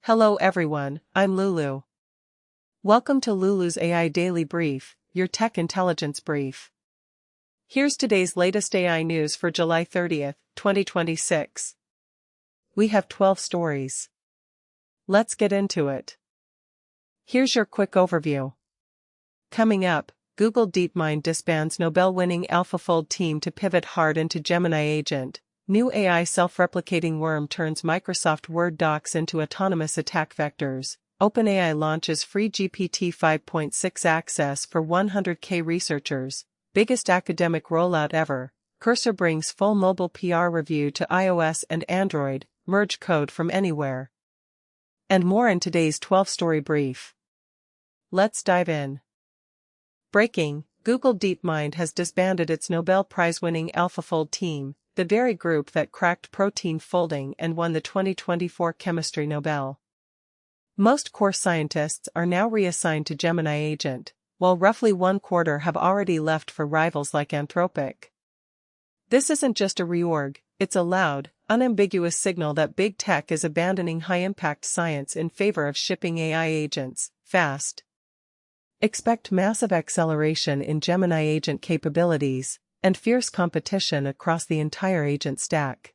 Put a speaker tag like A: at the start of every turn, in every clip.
A: Hello everyone, I'm Lulu. Welcome to Lulu's AI Daily Brief, your tech intelligence brief. Here's today's latest AI news for July 30th, 2026. We have 12 stories. Let's get into it. Here's your quick overview. Coming up, Google DeepMind disbands Nobel-winning AlphaFold team to pivot hard into Gemini Agent. New AI self-replicating worm turns Microsoft Word docs into autonomous attack vectors. OpenAI launches free GPT-5.6 access for 100K researchers. Biggest academic rollout ever. Cursor brings full mobile PR review to iOS and Android. Merge code from anywhere. And more in today's 12-story brief. Let's dive in. Breaking: Google DeepMind has disbanded its Nobel Prize-winning AlphaFold team, the very group that cracked protein folding and won the 2024 Chemistry Nobel. Most core scientists are now reassigned to Gemini Agent, while roughly 1/4 have already left for rivals like Anthropic. This isn't just a reorg, it's a loud, unambiguous signal that big tech is abandoning high-impact science in favor of shipping AI agents, fast. Expect massive acceleration in Gemini Agent capabilities, and fierce competition across the entire agent stack.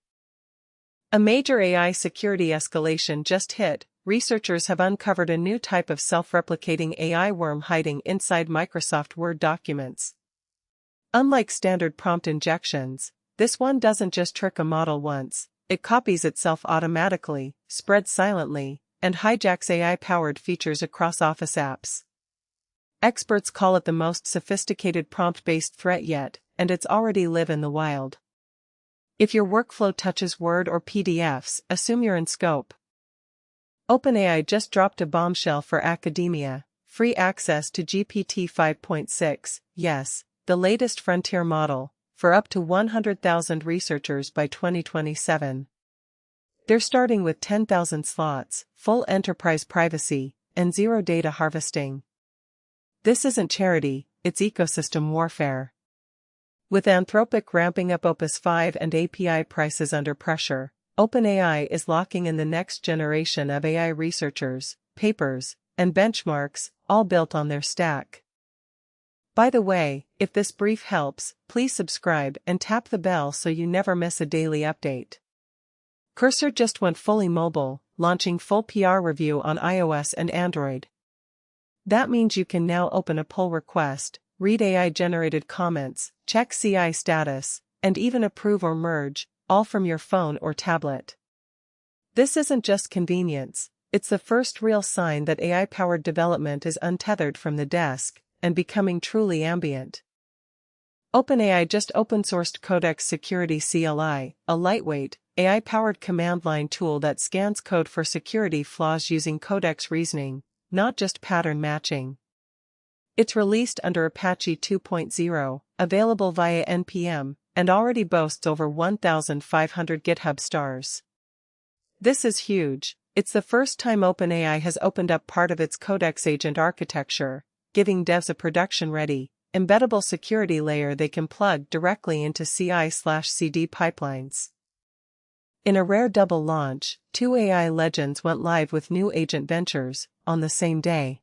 A: A major AI security escalation just hit. Researchers have uncovered a new type of self-replicating AI worm hiding inside Microsoft Word documents. Unlike standard prompt injections, this one doesn't just trick a model once, it copies itself automatically, spreads silently, and hijacks AI-powered features across Office apps. Experts call it the most sophisticated prompt-based threat yet, and it's already live in the wild. If your workflow touches Word or PDFs, assume you're in scope. OpenAI just dropped a bombshell for academia: free access to GPT-5.6, yes, the latest frontier model, for up to 100,000 researchers by 2027. They're starting with 10,000 slots, full enterprise privacy, and zero data harvesting. This isn't charity, it's ecosystem warfare. With Anthropic ramping up Opus 5 and API prices under pressure, OpenAI is locking in the next generation of AI researchers, papers, and benchmarks, all built on their stack. By the way, if this brief helps, please subscribe and tap the bell so you never miss a daily update. Cursor just went fully mobile, launching full PR review on iOS and Android. That means you can now open a pull request, read AI-generated comments, check CI status, and even approve or merge, all from your phone or tablet. This isn't just convenience, it's the first real sign that AI-powered development is untethered from the desk and becoming truly ambient. OpenAI just open-sourced Codex Security CLI, a lightweight, AI-powered command line tool that scans code for security flaws using codex reasoning, not just pattern matching. It's released under Apache 2.0, available via NPM, and already boasts over 1,500 GitHub stars. This is huge. It's the first time OpenAI has opened up part of its Codex agent architecture, giving devs a production-ready, embeddable security layer they can plug directly into CI/CD pipelines. In a rare double launch, two AI legends went live with new agent ventures, on the same day.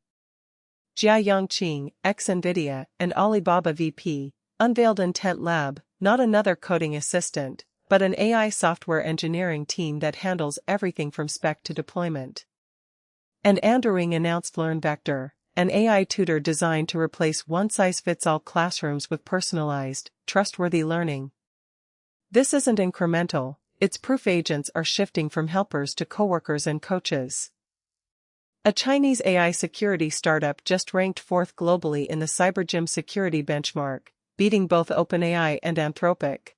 A: Jia Yangqing, ex-NVIDIA, and Alibaba VP, unveiled Intent Lab, not another coding assistant, but an AI software engineering team that handles everything from spec to deployment. And Andrew Ng announced LearnVector, an AI tutor designed to replace one-size-fits-all classrooms with personalized, trustworthy learning. This isn't incremental, it's proof agents are shifting from helpers to coworkers and coaches. A Chinese AI security startup just ranked 4th globally in the CyberGym security benchmark, beating both OpenAI and Anthropic.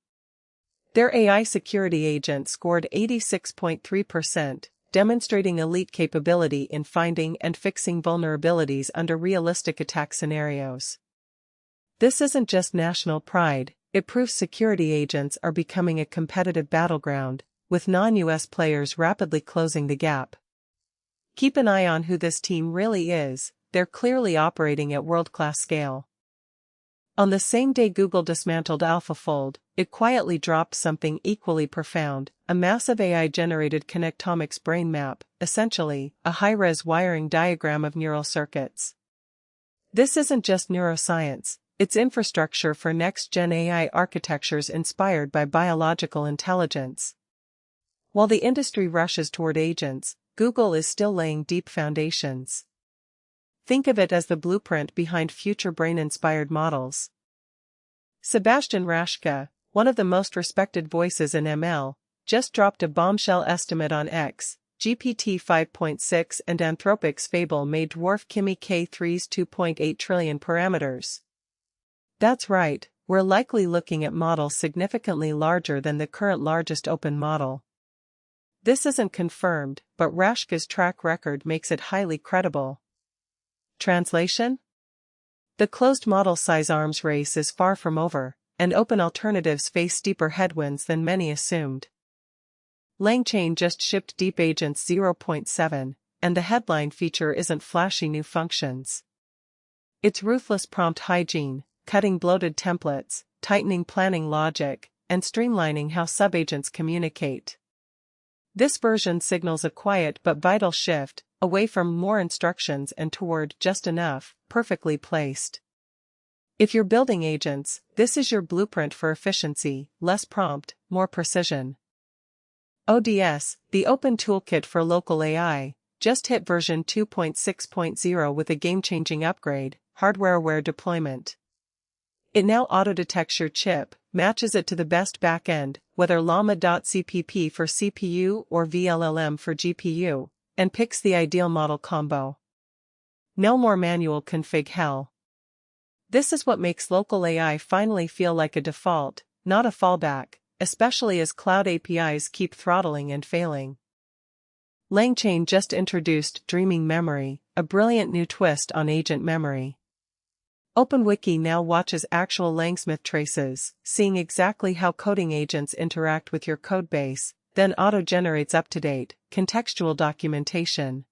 A: Their AI security agent scored 86.3%, demonstrating elite capability in finding and fixing vulnerabilities under realistic attack scenarios. This isn't just national pride, it proves security agents are becoming a competitive battleground, with non-US players rapidly closing the gap. Keep an eye on who this team really is, they're clearly operating at world-class scale. On the same day Google dismantled AlphaFold, it quietly dropped something equally profound, a massive AI-generated connectomics brain map, essentially, a high-res wiring diagram of neural circuits. This isn't just neuroscience, it's infrastructure for next-gen AI architectures inspired by biological intelligence. While the industry rushes toward agents, Google is still laying deep foundations. Think of it as the blueprint behind future brain-inspired models. Sebastian Raschka, one of the most respected voices in ML, just dropped a bombshell estimate on X. GPT-5.6 and Anthropic's Fable may dwarf Kimi K3's 2.8 trillion parameters. That's right, we're likely looking at models significantly larger than the current largest open model. This isn't confirmed, but Raschka's track record makes it highly credible. Translation? The closed model size arms race is far from over, and open alternatives face steeper headwinds than many assumed. LangChain just shipped Deep Agents 0.7, and the headline feature isn't flashy new functions. It's ruthless prompt hygiene, cutting bloated templates, tightening planning logic, and streamlining how subagents communicate. This version signals a quiet but vital shift, away from more instructions and toward just enough, perfectly placed. If you're building agents, this is your blueprint for efficiency, less prompt, more precision. ODS, the Open Toolkit for Local AI, just hit version 2.6.0 with a game-changing upgrade, hardware-aware deployment. It now auto-detects your chip, matches it to the best backend, whether llama.cpp for CPU or vLLM for GPU, and picks the ideal model combo. No more manual config hell. This is what makes local AI finally feel like a default, not a fallback, especially as cloud APIs keep throttling and failing. LangChain just introduced Dreaming Memory, a brilliant new twist on agent memory. OpenWiki now watches actual LangSmith traces, seeing exactly how coding agents interact with your codebase, then auto-generates up-to-date, contextual documentation.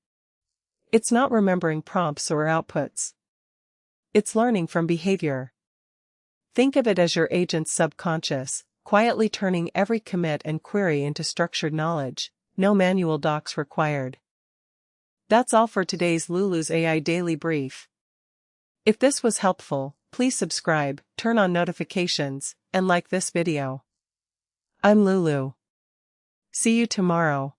A: It's not remembering prompts or outputs. It's learning from behavior. Think of it as your agent's subconscious, quietly turning every commit and query into structured knowledge, no manual docs required. That's all for today's Lulu's AI Daily Brief. If this was helpful, please subscribe, turn on notifications, and like this video. I'm Lulu. See you tomorrow.